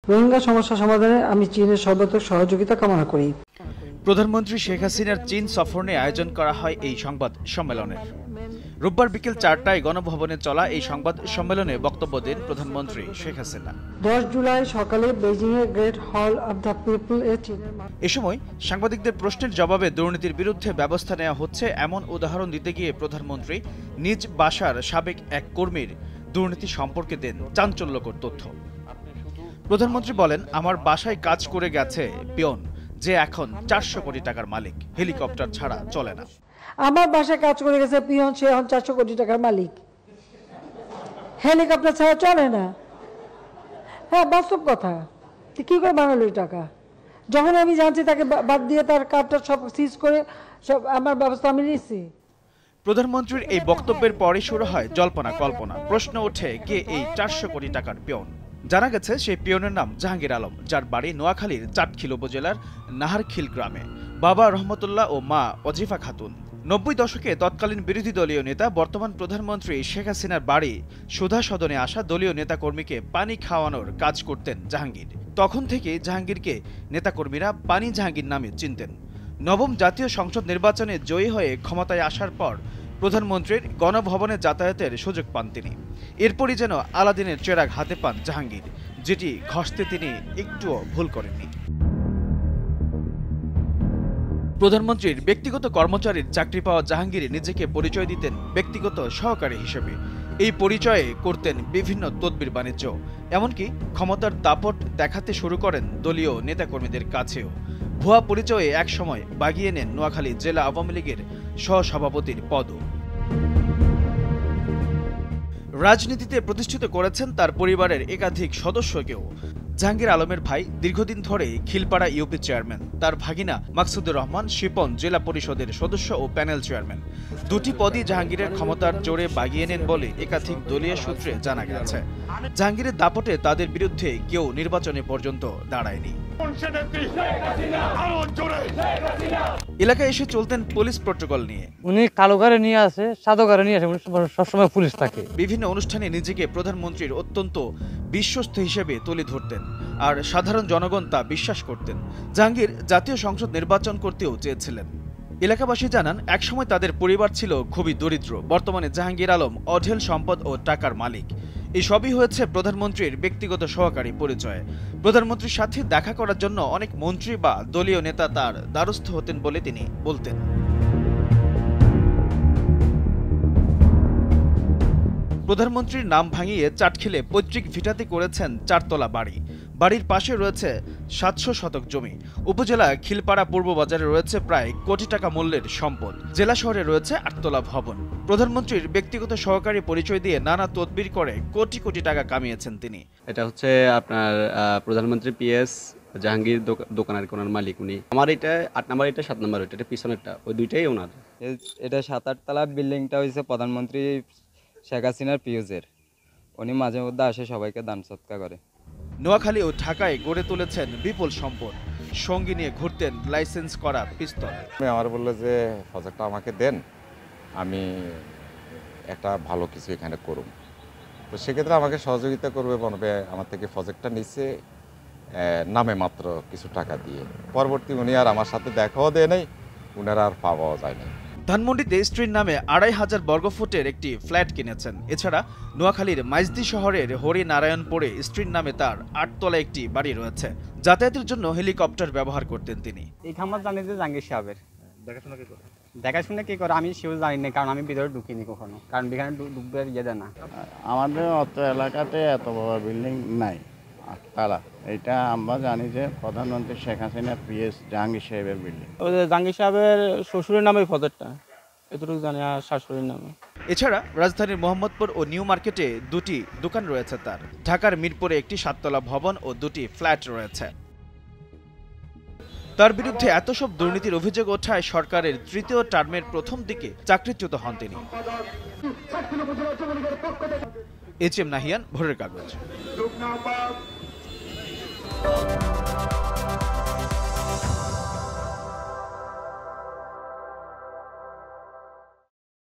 রোহিঙ্গা সমস্যা সমাধানে আমি চীনের সর্বাত্মক সহযোগিতা কামনা করি। প্রধানমন্ত্রী শেখ হাসিনার চীন সফর নিয়ে আয়োজন করা হয় এই সংবাদ সম্মেলনের। রোববার বিকেল ৪টায় গণভবনে চলা এই সংবাদ সম্মেলনে বক্তব্য দেন প্রধানমন্ত্রী শেখ হাসিনা। 10 জুলাই সকালে বেইজিং এর গ্রেট হল অব দ্য পিপল এ চীনের এ সময় সাংবাদিকদের প্রশ্নের জবাবে দুর্নীতির বিরুদ্ধে ব্যবস্থা নেওয়া হচ্ছে এমন উদাহরণ দিতে গিয়ে প্রধানমন্ত্রী নিজ বাসার সাবেক এক কর্মীর দুর্নীতি সম্পর্কে দেন চাঞ্চল্যকর তথ্য। প্রধানমন্ত্রী বলেন, আমার বাসায় কাজ করে গেছে পিয়ন, যে এখন 400 কোটি টাকার মালিক, হেলিকপ্টার ছাড়া চলে না। আমার বাসায় কাজ করে গেছে পিয়ন, সে এখন 400 কোটি টাকার মালিক, হেলিকপ্টার ছাড়া চলে না। হ্যাঁ, বাস্তব কথা। কি করে বানালো এই টাকা? যখন আমি জানছি তাকে বাদ দিয়ে তার কার্ডটা সব সিজ করে সব আমার ব্যবস্থা আমি নিচ্ছি। প্রধানমন্ত্রীর এই বক্তব্যের পরে শুরু হয় জল্পনা কল্পনা। প্রশ্ন ওঠে, কে এই 400 কোটি টাকার পিয়ন? জানা গেছে সেই পিয়নের নাম জাহাঙ্গীর আলম, যার বাড়ি নোয়াখালীর চাটখিল উপজেলার নাহারখিল গ্রামে। বাবা রহমতুল্লাহ ও মা অজিফা খাতুন। 90 দশকে তৎকালীন বিরোধী দলীয় নেতা, বর্তমান প্রধানমন্ত্রী শেখ হাসিনার বাড়ি সুধা সদনে আসা দলীয় নেতাকর্মীকে পানি খাওয়ানোর কাজ করতেন জাহাঙ্গীর। তখন থেকে জাহাঙ্গীরকে নেতাকর্মীরা পানি জাহাঙ্গীর নামে চিনতেন। নবম জাতীয় সংসদ নির্বাচনে জয়ী হয়ে ক্ষমতায় আসার পর প্রধানমন্ত্রীর গণভবনে যাতায়াতের সুযোগ পান তিনি। এরপরই যেন আলাদিনের চেরাগ হাতে পান জাহাঙ্গীর, যেটি ঘষতে তিনি একটুও ভুল করেননি। প্রধানমন্ত্রীর ব্যক্তিগত কর্মচারীর চাকরি পাওয়া জাহাঙ্গীর নিজেকে পরিচয় দিতেন ব্যক্তিগত সহকারী হিসেবে। এই পরিচয়ে করতেন বিভিন্ন তদবির বাণিজ্য, এমনকি ক্ষমতার দাপট দেখাতে শুরু করেন দলীয় নেতাকর্মীদের কাছেও। ভুয়া পরিচয়ে একসময় বাগিয়ে নেন নোয়াখালী জেলা আওয়ামী লীগের সহসভাপতির পদও। রাজনীতিতে প্রতিষ্ঠিত করেছেন তার পরিবারের একাধিক সদস্যকেও। জাহাঙ্গীর আলমের ভাই দীর্ঘদিন ধরে খিলপাড়া ইউপি চেয়ারম্যান, তার ভাগিনা মাকসুদুর রহমান শিপন জেলা পরিষদের সদস্য ও প্যানেল চেয়ারম্যান। দুটি পদই জাহাঙ্গীরের ক্ষমতার জোরে বাগিয়ে নেন বলে একাধিক দলীয় সূত্রে জানা গেছে। জাহাঙ্গীরের দাপটে তাদের বিরুদ্ধে কেউ নির্বাচনে পর্যন্ত দাঁড়ায়নি। এলাকায় এসে চলতেন পুলিশ প্রটোকল নিয়ে। উনি কালো গাড়ি নিয়ে আসে, সাদা গাড়ি নিয়ে আসে, সবসময় পুলিশ থাকে। বিভিন্ন অনুষ্ঠানে নিজেকে প্রধানমন্ত্রীর অত্যন্ত বিশ্বস্ত হিসেবে তুলে ধরতেন, আর সাধারণ জনগণ তা বিশ্বাস করতেন। জাহাঙ্গীর জাতীয় সংসদ নির্বাচন করতেও চেয়েছিলেন। এলাকাবাসী জানান, একসময় তাদের পরিবার ছিল খুবই দরিদ্র। বর্তমানে জাহাঙ্গীর আলম অঢেল সম্পদ ও টাকার মালিক। এই সবই হয়েছে প্রধানমন্ত্রীর ব্যক্তিগত সহকারী পরিচয়। প্রধানমন্ত্রীর সাথে দেখা করার জন্য অনেক মন্ত্রী বা দলীয় নেতা তার দ্বারস্থ হতেন বলে তিনি বলতেন। প্রধানমন্ত্রীর নাম ভাঙিয়ে চাটখিলে পৈতৃক ভিটাতে করেছেন 4 তলা বাড়ি। বাড়ির পাশে রয়েছে 700 শতক জমি। উপজেলা খিলপাড়া পূর্ব বাজারে রয়েছে প্রায় কোটি টাকা মূল্যের সম্পদ। জেলা শহরে রয়েছে 8 তলা ভবন। প্রধানমন্ত্রীর ব্যক্তিগত সহকারী পরিচয় দিয়ে নানা তদবির করে কোটি কোটি টাকা কামিয়েছেন তিনি। এটা হচ্ছে আপনার প্রধানমন্ত্রী পিএস জাহাঙ্গীর দোকানের কোনার মালিক উনি। আমার এটা 8 নাম্বার, এটা 7 নাম্বার, এটা পিছনেরটা, ওই দুইটাই ওনার। এটা 7-8 তলা বিল্ডিংটা হয়েছে প্রধানমন্ত্রী শেখ হাসিনার পিউজের। উনি মাঝে মধ্যে আসে, সবাইকে দান সৎকার করে। নোয়াখালী ও ঢাকায় গড়ে তুলেছেন বিপুল সম্পদ। সঙ্গী নিয়ে ঘুরতেন লাইসেন্স করা পিস্তল। আমার বললো যে প্রজেক্টটা আমাকে দেন, আমি একটা ভালো কিছু এখানে করুন। তো সেক্ষেত্রে আমাকে সহযোগিতা করবে বলবে, আমার থেকে প্রজেক্টটা নিচ্ছে নামে মাত্র কিছু টাকা দিয়ে। পরবর্তী উনি আর আমার সাথে দেখাও দেয় নাই, উনারা আর পাওয়াও যায় না। ধানমন্ডিতে স্ত্রীর নামে 2500 বর্গফুটের একটি ফ্ল্যাট কিনেছেন। এছাড়া নোয়াখালীর মাইজদি শহরের হরিনারায়ণপুরে স্ত্রীর নামে তার 8 তলা একটি বাড়ি রয়েছে। যাতায়াতের জন্য হেলিকপ্টার ব্যবহার করতেন তিনি। এই খামার জানি যে জাহাঙ্গীর সাহেবের। দেখাশোনা কি করে আমি সেও জানি না, কারণ আমি ভিতরে ঢুকিনি কখনো, কারণ এখানে ঢুকবে ইয়ে দেয় না। আমাদের অত এলাকাতে এত বড় বিল্ডিং নাই, 8 তলা। এটা আমরা জানি যে প্রধানমন্ত্রী শেখ হাসিনা পিএস জাহাঙ্গীর সাহেবের বিল্ডিং। জাহাঙ্গীর সাহেবের শ্বশুরের নামে ফজরটা, এতটুকু জানি, আর শাশুড়ির নামে। এছাড়া রাজধানীর মোহাম্মদপুর ও নিউ মার্কেটে 2টি দোকান রয়েছে তার। ঢাকার মিরপুরে একটি 7 তলা ভবন ও 2টি ফ্ল্যাট রয়েছে। তার বিরুদ্ধে এত সব দুর্নীতির অভিযোগ ওঠায় সরকারের 3য় টার্মের প্রথম দিকে চাকরিচ্যুত হন তিনি। এইচ এম নাহিয়ান, ভোরের কাগজ।